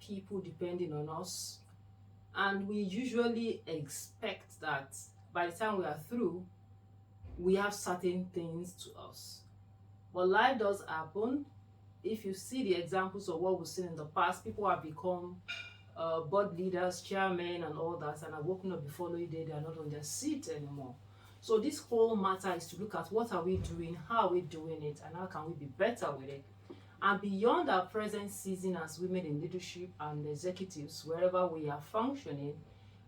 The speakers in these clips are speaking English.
people depending on us, and we usually expect that by the time we are through, we have certain things to us. But life does happen. If you see the examples of what we've seen in the past, people have become board leaders, chairmen, and all that, and are woken up the following day, they are not on their seat anymore. So this whole matter is to look at what are we doing, how are we doing it, and how can we be better with it. And beyond our present season as women in leadership and executives, wherever we are functioning,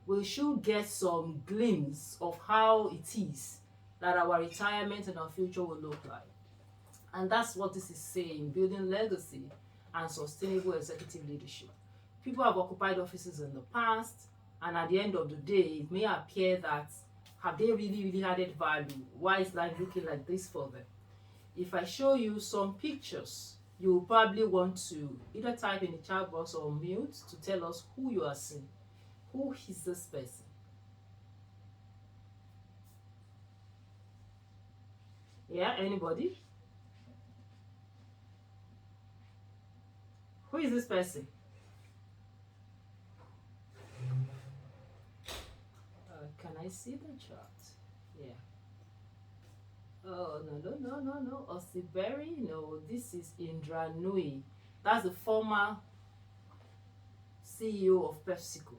we should get some glimpse of how it is that our retirement and our future will look like. And that's what this is saying, building legacy and sustainable executive leadership. People have occupied offices in the past, and at the end of the day, it may appear that have they really added value? Why is life looking like this for them? If I show you some pictures, you will probably want to either type in the chat box or mute to tell us who you are seeing. Who is this person? Yeah, anybody? Who is this person? Can I see the chart? Yeah. Oh, no. Osiberi? No, this is Indra Nui. That's the former CEO of PepsiCo.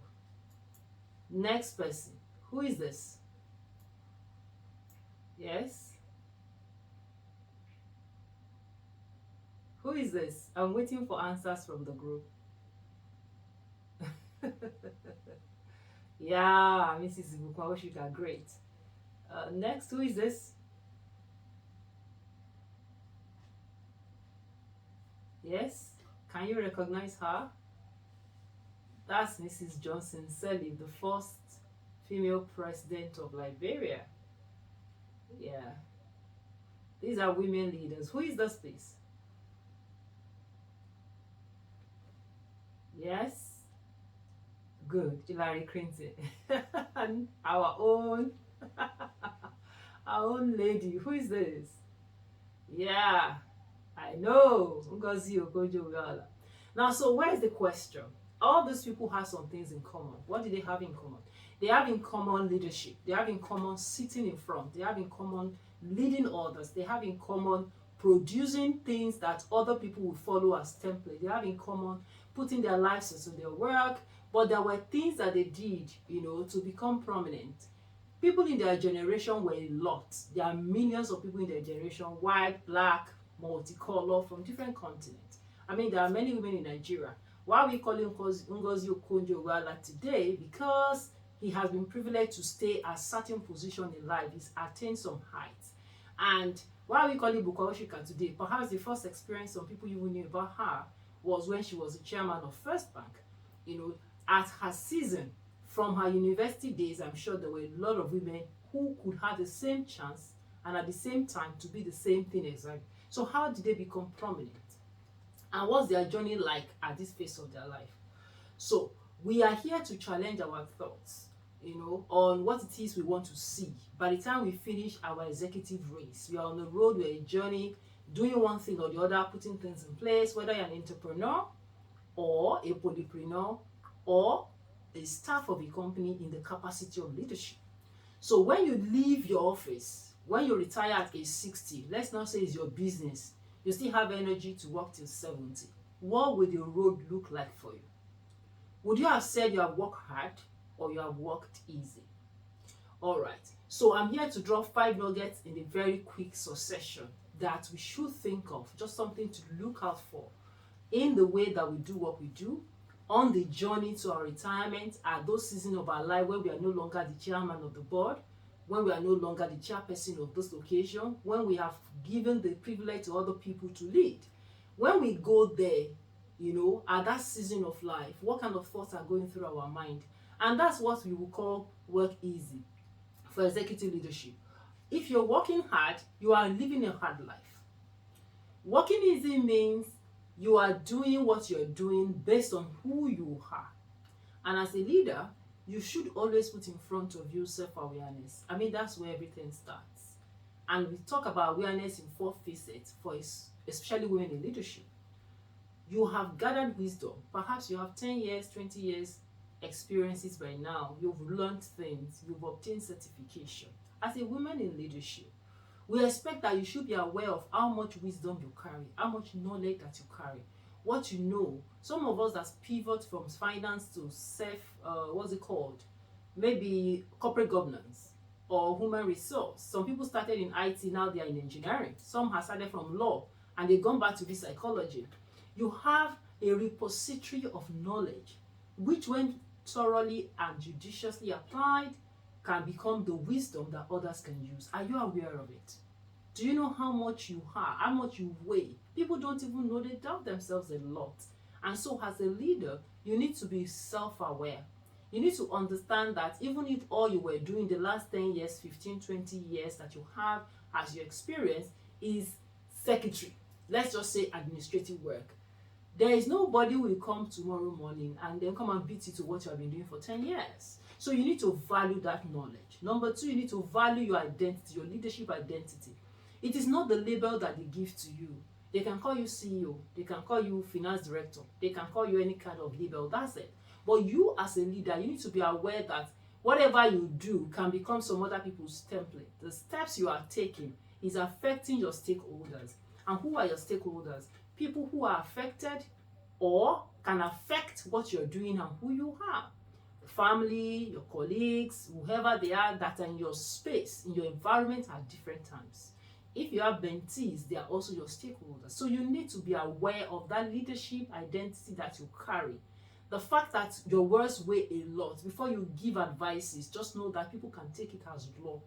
Next person. Who is this? Yes? Who is this? I'm waiting for answers from the group. Yeah, Mrs. Ibukwawashika, great. Next, who is this? Yes? Can you recognize her? That's Mrs. Johnson Sirleaf, the first female president of Liberia. Yeah. These are women leaders. Who is this, please? Yes? Good. Hillary Clinton. And our own our own lady. Who is this? Yeah, I know. Ngozi Okonjo-Iweala. Now, so where is the question? All these people have some things in common. What do they have in common? They have in common leadership. They have in common sitting in front. They have in common leading others. They have in common producing things that other people will follow as template. They have in common putting their lives into their work. But there were things that they did, to become prominent. People in their generation were a lot. There are millions of people in their generation, white, black, multicolor, from different continents. I mean, there are many women in Nigeria. Why are we calling Ngozi Okonjo-Iweala today? Because he has been privileged to stay at a certain position in life. He's attained some heights. And why are we calling Bukwawashika today? Perhaps the first experience some people even knew about her was when she was the chairman of First Bank. At her season, from her university days, I'm sure there were a lot of women who could have the same chance and at the same time to be the same thing exactly. So how did they become prominent? And what's their journey like at this phase of their life? So we are here to challenge our thoughts, on what it is we want to see. By the time we finish our executive race, we are on the road, we're a journey, doing one thing or the other, putting things in place, whether you're an entrepreneur or a polypreneur or a staff of a company in the capacity of leadership. So when you leave your office, when you retire at age 60, let's not say it's your business, you still have energy to work till 70. What will the road look like for you? Would you have said you have worked hard or you have worked easy? All right. So I'm here to drop 5 nuggets in a very quick succession that we should think of, just something to look out for in the way that we do what we do, on the journey to our retirement, at those seasons of our life where we are no longer the chairman of the board, when we are no longer the chairperson of this location, when we have given the privilege to other people to lead. When we go there, at that season of life, what kind of thoughts are going through our mind? And that's what we will call work easy for executive leadership. If you're working hard, you are living a hard life. Working easy means you are doing what you're doing based on who you are. And as a leader, you should always put in front of you self-awareness. I mean, that's where everything starts. And we talk about awareness in 4 facets for especially women in leadership. You have gathered wisdom. Perhaps you have 10 years, 20 years experiences by now. You've learned things. You've obtained certification. As a woman in leadership, we expect that you should be aware of how much wisdom you carry, how much knowledge that you carry, what you know. Some of us that pivot from finance to what's it called? Maybe corporate governance or human resource. Some people started in IT, now they are in engineering. Some have started from law and they've gone back to this psychology. You have a repository of knowledge, which when thoroughly and judiciously applied, can become the wisdom that others can use. Are you aware of it? Do you know how much you have, how much you weigh? People don't even know, they doubt themselves a lot. And so as a leader, you need to be self-aware. You need to understand that even if all you were doing the last 10 years, 15, 20 years that you have as your experience is secretary, let's just say administrative work, there is nobody who will come tomorrow morning and then come and beat you to what you have been doing for 10 years. So you need to value that knowledge. Number two, you need to value your identity, your leadership identity. It is not the label that they give to you. They can call you CEO, they can call you finance director, they can call you any kind of label, that's it. But you as a leader, you need to be aware that whatever you do can become some other people's template. The steps you are taking is affecting your stakeholders. And who are your stakeholders? People who are affected or can affect what you're doing and who you are. Family, your colleagues, whoever they are that are in your space, in your environment at different times. If you have mentees, they are also your stakeholders. So you need to be aware of that leadership identity that you carry. The fact that your words weigh a lot. Before you give advices, just know that people can take it as law.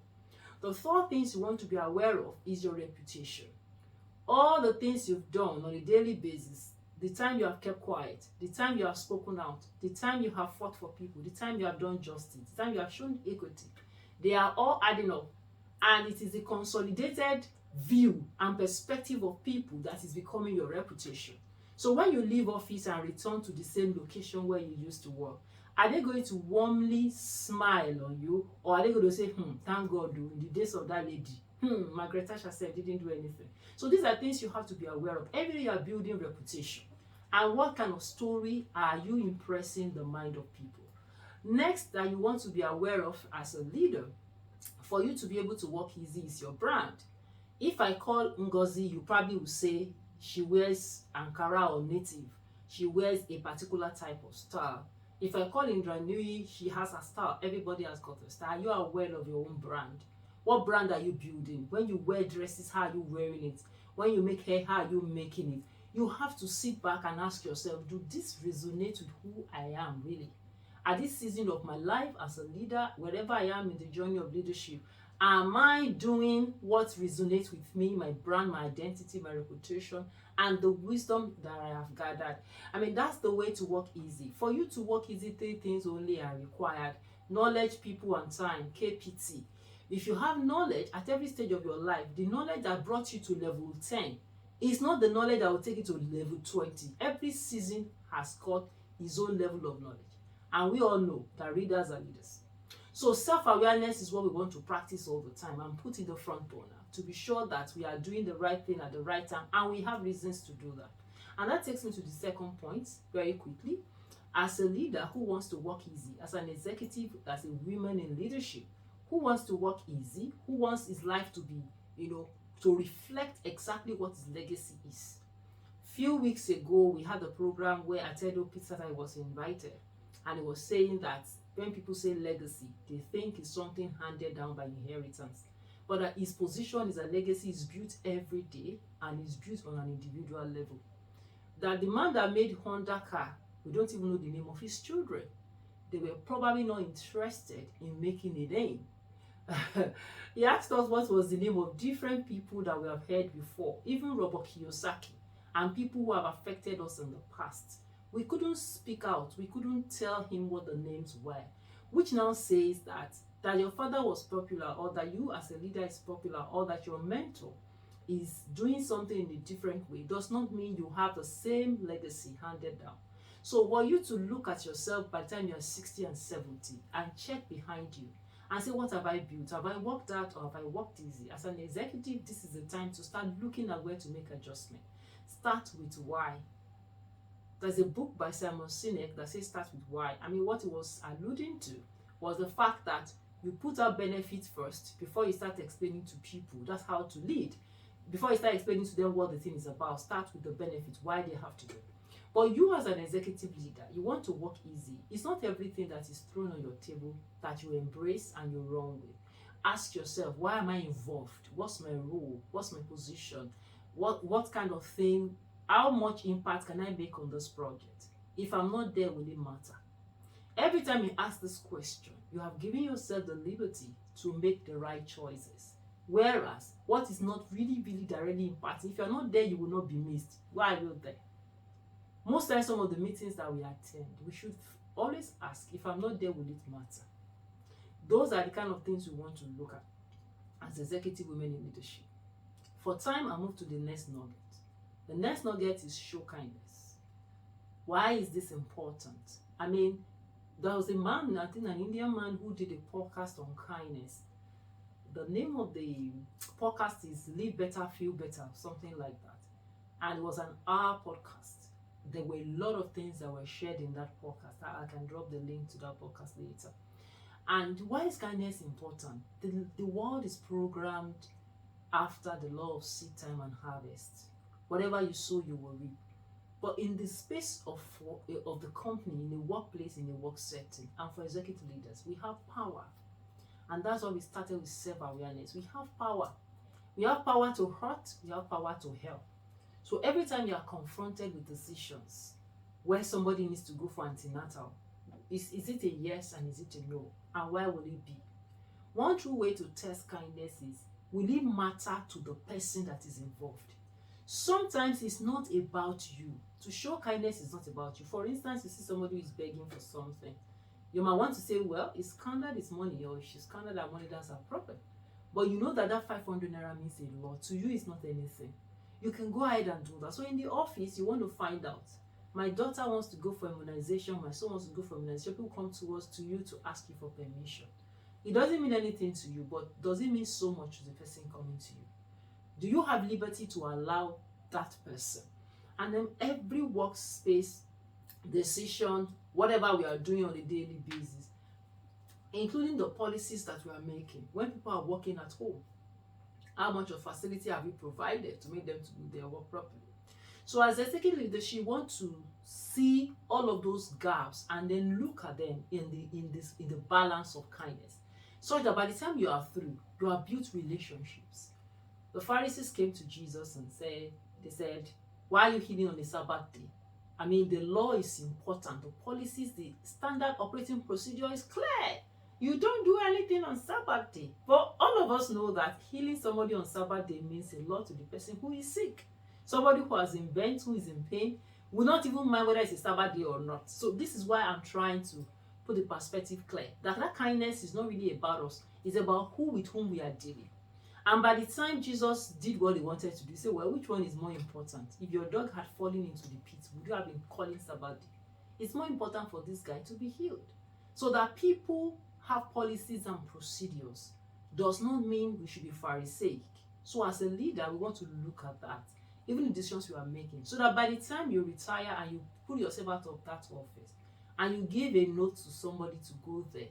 The third things you want to be aware of is your reputation. All the things you've done on a daily basis, the time you have kept quiet, the time you have spoken out, the time you have fought for people, the time you have done justice, the time you have shown equity, they are all adding up. And it is a consolidated view and perspective of people that is becoming your reputation. So when you leave office and return to the same location where you used to work, are they going to warmly smile on you, or are they going to say, thank God, in the days of that lady, Margaret Thatcher said didn't do anything. So these are things you have to be aware of. Every day you are building reputation. And what kind of story are you impressing the mind of people? Next that you want to be aware of as a leader, for you to be able to work easy, is your brand. If I call Ngozi, you probably will say she wears Ankara or native. She wears a particular type of style. If I call Indranui, she has a style. Everybody has got a style. You are aware of your own brand. What brand are you building? When you wear dresses, how are you wearing it? When you make hair, how are you making it? You have to sit back and ask yourself, do this resonate with who I am really? At this season of my life as a leader, wherever I am in the journey of leadership, am I doing what resonates with me, my brand, my identity, my reputation, and the wisdom that I have gathered? I mean, that's the way to work easy. For you to work easy, 3 things only are required: knowledge, people, and time, KPT. If you have knowledge at every stage of your life, the knowledge that brought you to level 10 is not the knowledge that will take you to level 20. Every season has got its own level of knowledge. And we all know that readers are leaders. So self-awareness is what we want to practice all the time and put in the front burner to be sure that we are doing the right thing at the right time, and we have reasons to do that. And that takes me to the second point very quickly. As a leader who wants to work easy, as an executive, as a woman in leadership, who wants to work easy, who wants his life to be, to reflect exactly what his legacy is. Few weeks ago, we had a program where Atedo Peter was invited, and he was saying that when people say legacy, they think it's something handed down by inheritance. But that his position is a legacy is built every day and is built on an individual level. That the man that made Honda car, we don't even know the name of his children. They were probably not interested in making a name. He asked us what was the name of different people that we have heard before, even Robert Kiyosaki, and people who have affected us in the past. We couldn't speak out. We couldn't tell him what the names were, which now says that your father was popular, or that you as a leader is popular, or that your mentor is doing something in a different way does not mean you have the same legacy handed down. So for you to look at yourself by the time you're 60 and 70 and check behind you and say, what have I built? Have I worked out, or have I worked easy? As an executive, this is the time to start looking at where to make adjustment. Start with why. There's a book by Simon Sinek that says start with why. I mean, what he was alluding to was the fact that you put out benefits first before you start explaining to people. That's how to lead. Before you start explaining to them what the thing is about, start with the benefits, why they have to do. But you as an executive leader, you want to work easy. It's not everything that is thrown on your table that you embrace and you run with. Ask yourself, why am I involved? What's my role? What's my position? What kind of thing, how much impact can I make on this project? If I'm not there, will it matter? Every time you ask this question, you have given yourself the liberty to make the right choices. Whereas, what is not really directly impacting, if you're not there, you will not be missed. Why are you there? Most times, some of the meetings that we attend, we should always ask, if I'm not there, will it matter? Those are the kind of things we want to look at as executive women in leadership. For time, I move to the next nugget. The next nugget is show kindness. Why is this important? I mean, there was a man, I think an Indian man, who did a podcast on kindness. The name of the podcast is Live Better, Feel Better, something like that. And it was an hour podcast. There were a lot of things that were shared in that podcast. I can drop the link to that podcast later. And why is kindness important? The world is programmed after the law of seed time and harvest. Whatever you sow, you will reap. But in the space of the company, in the workplace, in the work setting, and for executive leaders, we have power. And that's why we started with self-awareness. We have power. We have power to hurt, we have power to help. So every time you are confronted with decisions where somebody needs to go for antenatal, is it a yes and is it a no? And why will it be? One true way to test kindness is, will it matter to the person that is involved? Sometimes it's not about you. To show kindness is not about you. For instance, you see somebody who is begging for something. You might want to say, well, it's squandered his money, or she's squandered her money, that's her problem. But you know that 500 naira means a lot. To you, it's not anything. You can go ahead and do that. So in the office, you want to find out. My daughter wants to go for immunization. My son wants to go for immunization. People come to you to ask you for permission. It doesn't mean anything to you, but does it mean so much to the person coming to you? Do you have liberty to allow that person? And then every workspace decision, whatever we are doing on a daily basis, including the policies that we are making, when people are working at home, how much of facility have we provided to make them to do their work properly? So as executive leadership, you want to see all of those gaps and then look at them in the balance of kindness, so that by the time you are through, you have built relationships. The Pharisees came to Jesus and they said, why are you healing on the Sabbath day? I mean, the law is important. The policies, the standard operating procedure is clear. You don't do anything on Sabbath day. But all of us know that healing somebody on Sabbath day means a lot to the person who is sick. Somebody who has been bent, who is in pain, will not even mind whether it's a Sabbath day or not. So this is why I'm trying to put the perspective clear. That kindness is not really about us. It's about who with whom we are dealing. And by the time Jesus did what he wanted to do, he said, well, which one is more important? If your dog had fallen into the pit, would you have been calling Sabbath day? It's more important for this guy to be healed. So that people have policies and procedures does not mean we should be Pharisaic. So as a leader, we want to look at that, even the decisions we are making, so that by the time you retire and you pull yourself out of that office and you give a note to somebody to go there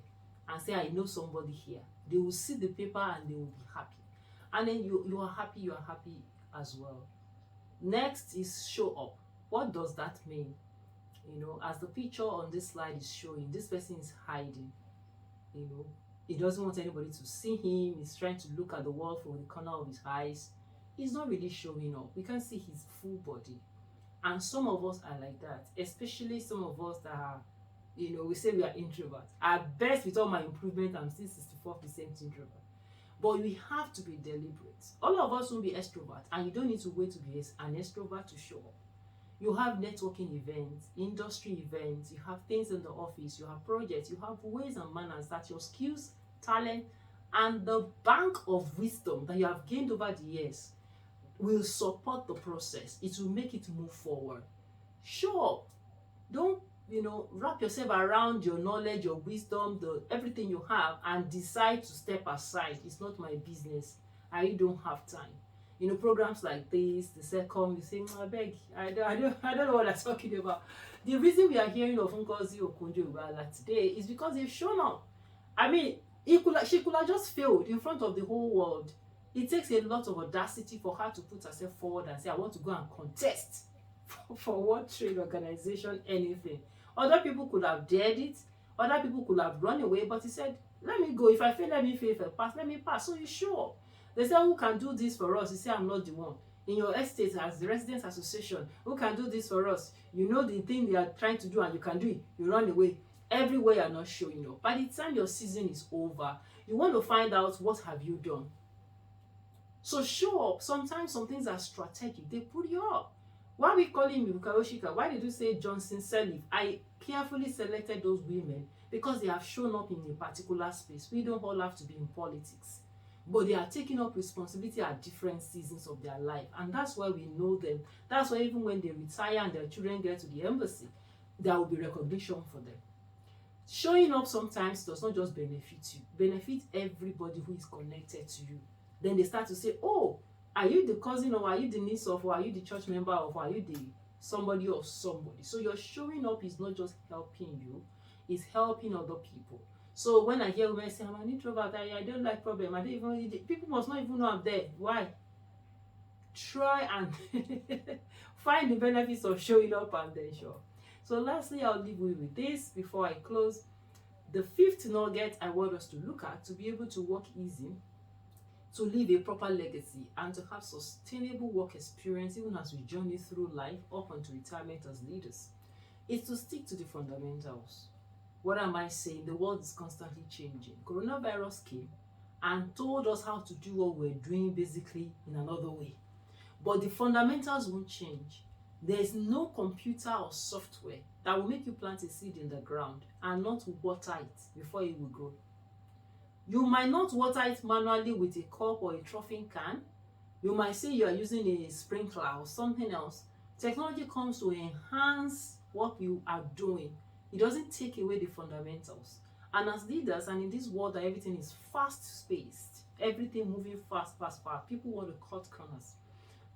and say, I know somebody here, they will see the paper and they will be happy. And then you are happy as well. Next is show up. What does that mean? You know, as the picture on this slide is showing, this person is hiding. You know, he doesn't want anybody to see him. He's trying to look at the world from the corner of his eyes. He's not really showing up. We can see his full body. And some of us are like that, especially some of us that are, you know, we say we are introverts. At best, with all my improvement, I'm still 64% introvert. But we have to be deliberate. All of us will be extroverts, and you don't need to wait to be an extrovert to show up. You have networking events, industry events, you have things in the office, you have projects, you have ways and manners that your skills, talent, and the bank of wisdom that you have gained over the years will support the process. It will make it move forward. Show up. Don't, wrap yourself around your knowledge, your wisdom, everything you have, and decide to step aside. It's not my business. I don't have time. Programs like this, the second, you say, I beg, I don't know what I'm talking about. The reason we are hearing of Ngozi Okonjo-Iweala today is because they've shown up. I mean, she could have just failed in front of the whole world. It takes a lot of audacity for her to put herself forward and say, I want to go and contest for what trade organization, anything. Other people could have dared it. Other people could have run away, but he said, let me go. If I fail, let me fail. If I pass, let me pass. So you show up. They say, who can do this for us? You say, I'm not the one. In your estate, as the residents association, who can do this for us? You know the thing they are trying to do and you can do it. You run away. Everywhere you're not showing up. By the time your season is over, you want to find out what have you done. So show up. Sometimes some things are strategic. They put you up. Why we call him Yukayoshika? Why did you say Johnson Sirleaf? I carefully selected those women because they have shown up in a particular space. We don't all have to be in politics. But they are taking up responsibility at different seasons of their life. And that's why we know them. That's why even when they retire and their children get to the embassy, there will be recognition for them. Showing up sometimes does not just benefit you, benefit everybody who is connected to you. Then they start to say, oh, are you the cousin, or are you the niece of, or are you the church member of, or are you the somebody of somebody? So your showing up is not just helping you, it's helping other people. So when I hear women say, I'm an introvert, I don't like problem, people must not even know I'm there. Why? Try and find the benefits of showing up and then show up. So lastly, I'll leave you with this before I close. The fifth nugget I want us to look at to be able to work easy, to leave a proper legacy, and to have sustainable work experience even as we journey through life up until retirement as leaders, is to stick to the fundamentals. What am I saying? The world is constantly changing. Coronavirus came and told us how to do what we're doing basically in another way. But the fundamentals won't change. There is no computer or software that will make you plant a seed in the ground and not water it before it will grow. You might not water it manually with a cup or a troughing can. You might say you are using a sprinkler or something else. Technology comes to enhance what you are doing. It doesn't take away the fundamentals. And as leaders, and in this world that everything is fast-paced, everything moving fast, people want to cut corners.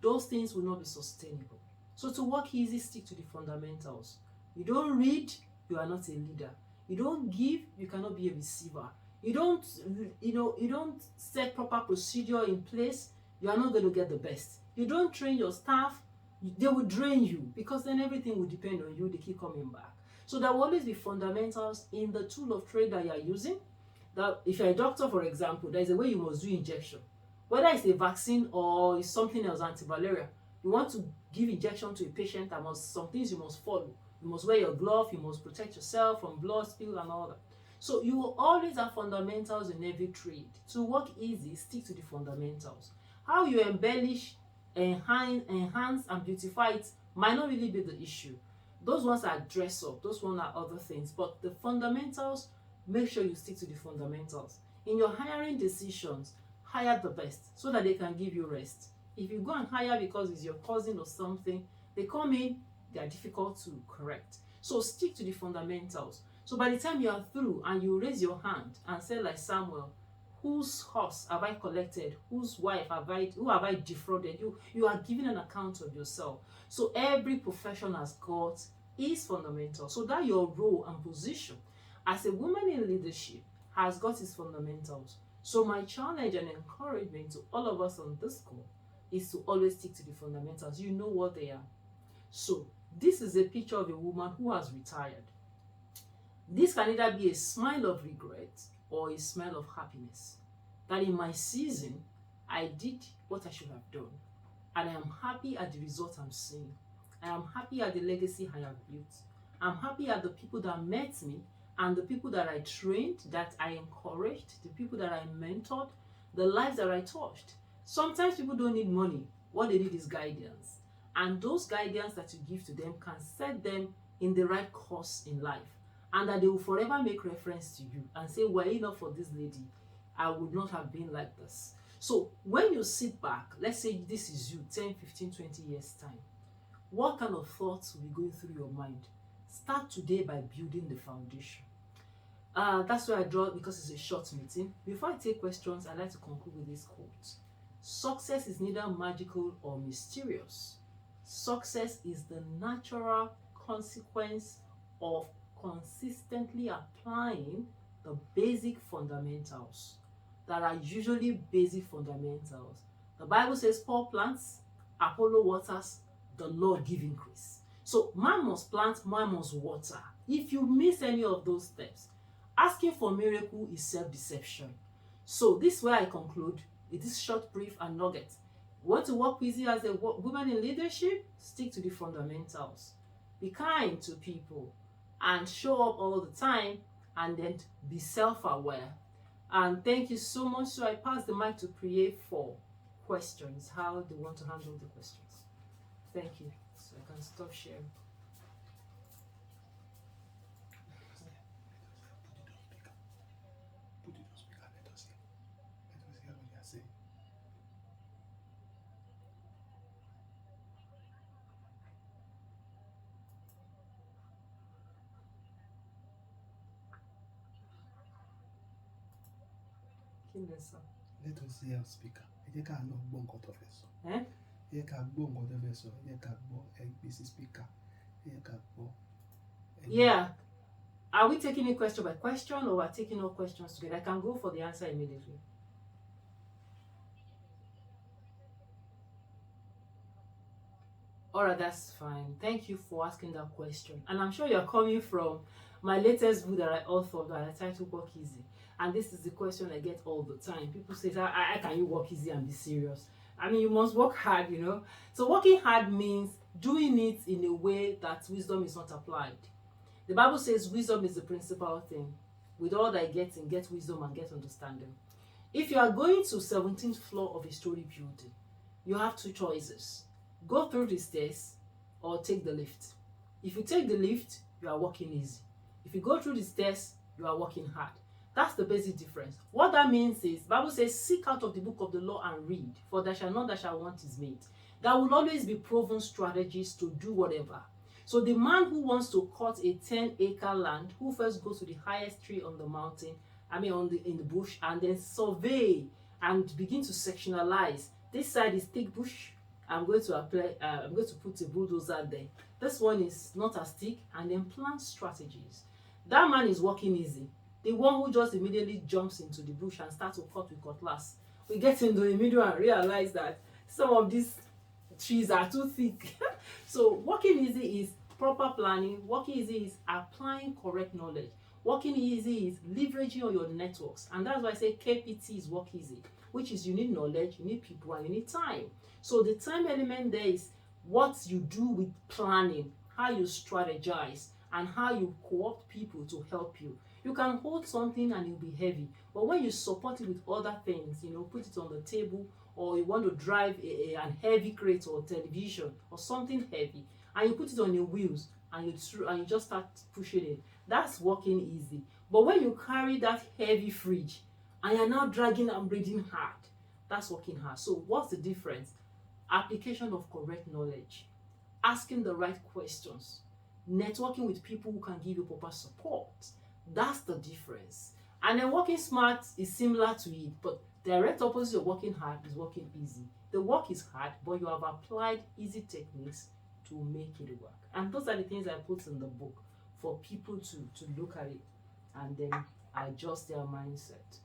Those things will not be sustainable. So to work easy, stick to the fundamentals. You don't read, you are not a leader. You don't give, you cannot be a receiver. You don't set proper procedure in place, you are not going to get the best. You don't train your staff, they will drain you, because then everything will depend on you. They keep coming back. So there will always be fundamentals in the tool of trade that you are using. That if you're a doctor, for example, there is a way you must do injection. Whether it's a vaccine or it's something else, anti-malaria, you want to give injection to a patient, some things you must follow. You must wear your glove, you must protect yourself from blood spill and all that. So you will always have fundamentals in every trade. To work easy, stick to the fundamentals. How you embellish, enhance and beautify it might not really be the issue. Those ones are dress up, those ones are other things. But the fundamentals, make sure you stick to the fundamentals. In your hiring decisions, hire the best so that they can give you rest. If you go and hire because it's your cousin or something, they come in, they are difficult to correct. So stick to the fundamentals. So by the time you are through and you raise your hand and say like Samuel, whose horse have I collected? Whose wife have I defrauded? You are giving an account of yourself. So every profession has got its fundamental. So that your role and position as a woman in leadership has got its fundamentals. So my challenge and encouragement to all of us on this call is to always stick to the fundamentals. You know what they are. So this is a picture of a woman who has retired. This can either be a smile of regret or a smile of happiness. That in my season, I did what I should have done. And I am happy at the result I'm seeing. I am happy at the legacy I have built. I'm happy at the people that met me and the people that I trained, that I encouraged, the people that I mentored, the lives that I touched. Sometimes people don't need money. What they need is guidance. And those guidance that you give to them can set them in the right course in life. And that they will forever make reference to you and say, were it not for this lady, I would not have been like this. So when you sit back, let's say this is you 10, 15, 20 years time, what kind of thoughts will be going through your mind? Start today by building the foundation. That's why I draw, because it's a short meeting. Before I take questions, I'd like to conclude with this quote. Success is neither magical or mysterious. Success is the natural consequence of consistently applying the basic fundamentals that are usually basic fundamentals. The Bible says Paul plants, Apollo waters, the Lord give increase. So man must plant, man must water. If you miss any of those steps, asking for miracle is self-deception. So this is where I conclude with this short brief and nugget. Want to work with you as a woman in leadership? Stick to the fundamentals. Be kind to people and show up all the time, and then be self-aware. And thank you so much. So I pass the mic to Priye for questions, how they want to handle the questions. Thank you. So I can stop sharing. Put it on speaker. Let us hear. Let us hear what you are saying. Let us hear speaker. Ẹ jẹ́ ká lọ gbọ́ nǹkan tó fẹ́ sọ. Ẹ jẹ́ ká gbọ́ nǹkan tó fẹ́ sọ. Ẹ jẹ́ ká gbọ́ gbèsè speaker. Ẹ jẹ́ ká gbọ́. Yeah. Are we taking it question by question, or we're taking all questions together? I can go for the answer immediately. All right, that's fine. Thank you for asking that question. And I'm sure you're coming from my latest book that I authored that I titled Work Easy. And this is the question I get all the time. People say, how can you work easy and be serious? I mean, you must work hard, you know. So working hard means doing it in a way that wisdom is not applied. The Bible says wisdom is the principal thing. With all thy getting, get wisdom and get understanding. If you are going to 17th floor of a story building, you have two choices. Go through the stairs or take the lift. If you take the lift, you are working easy. If you go through the stairs, you are working hard. That's the basic difference. What that means is, the Bible says, seek out of the book of the law and read, for there shall none that shall want is made. There will always be proven strategies to do whatever. So the man who wants to cut a 10-acre land, who first goes to the highest tree on the mountain, in the bush, and then survey and begin to sectionalize. This side is thick bush. I'm going to put a bulldozer there. This one is not as thick, and then plant strategies. That man is working easy. The one who just immediately jumps into the bush and starts to cut with cutlass. We get into the middle and realize that some of these trees are too thick. So working easy is proper planning. Working easy is applying correct knowledge. Working easy is leveraging on your networks. And that's why I say KPT is work easy, which is you need knowledge, you need people, and you need time. So the time element there is what you do with planning, how you strategize, and how you co-opt people to help you. You can hold something and it'll be heavy, but when you support it with other things, you know, put it on the table, or you want to drive a heavy crate or television or something heavy, and you put it on your wheels and you just start pushing it, that's working easy. But when you carry that heavy fridge and you're now dragging and breathing hard, that's working hard. So what's the difference? Application of correct knowledge, asking the right questions, networking with people who can give you proper support. That's the difference. And then working smart is similar to it, but direct opposite of working hard is working easy. The work is hard, but you have applied easy techniques to make it work. And those are the things I put in the book for people to look at it and then adjust their mindset.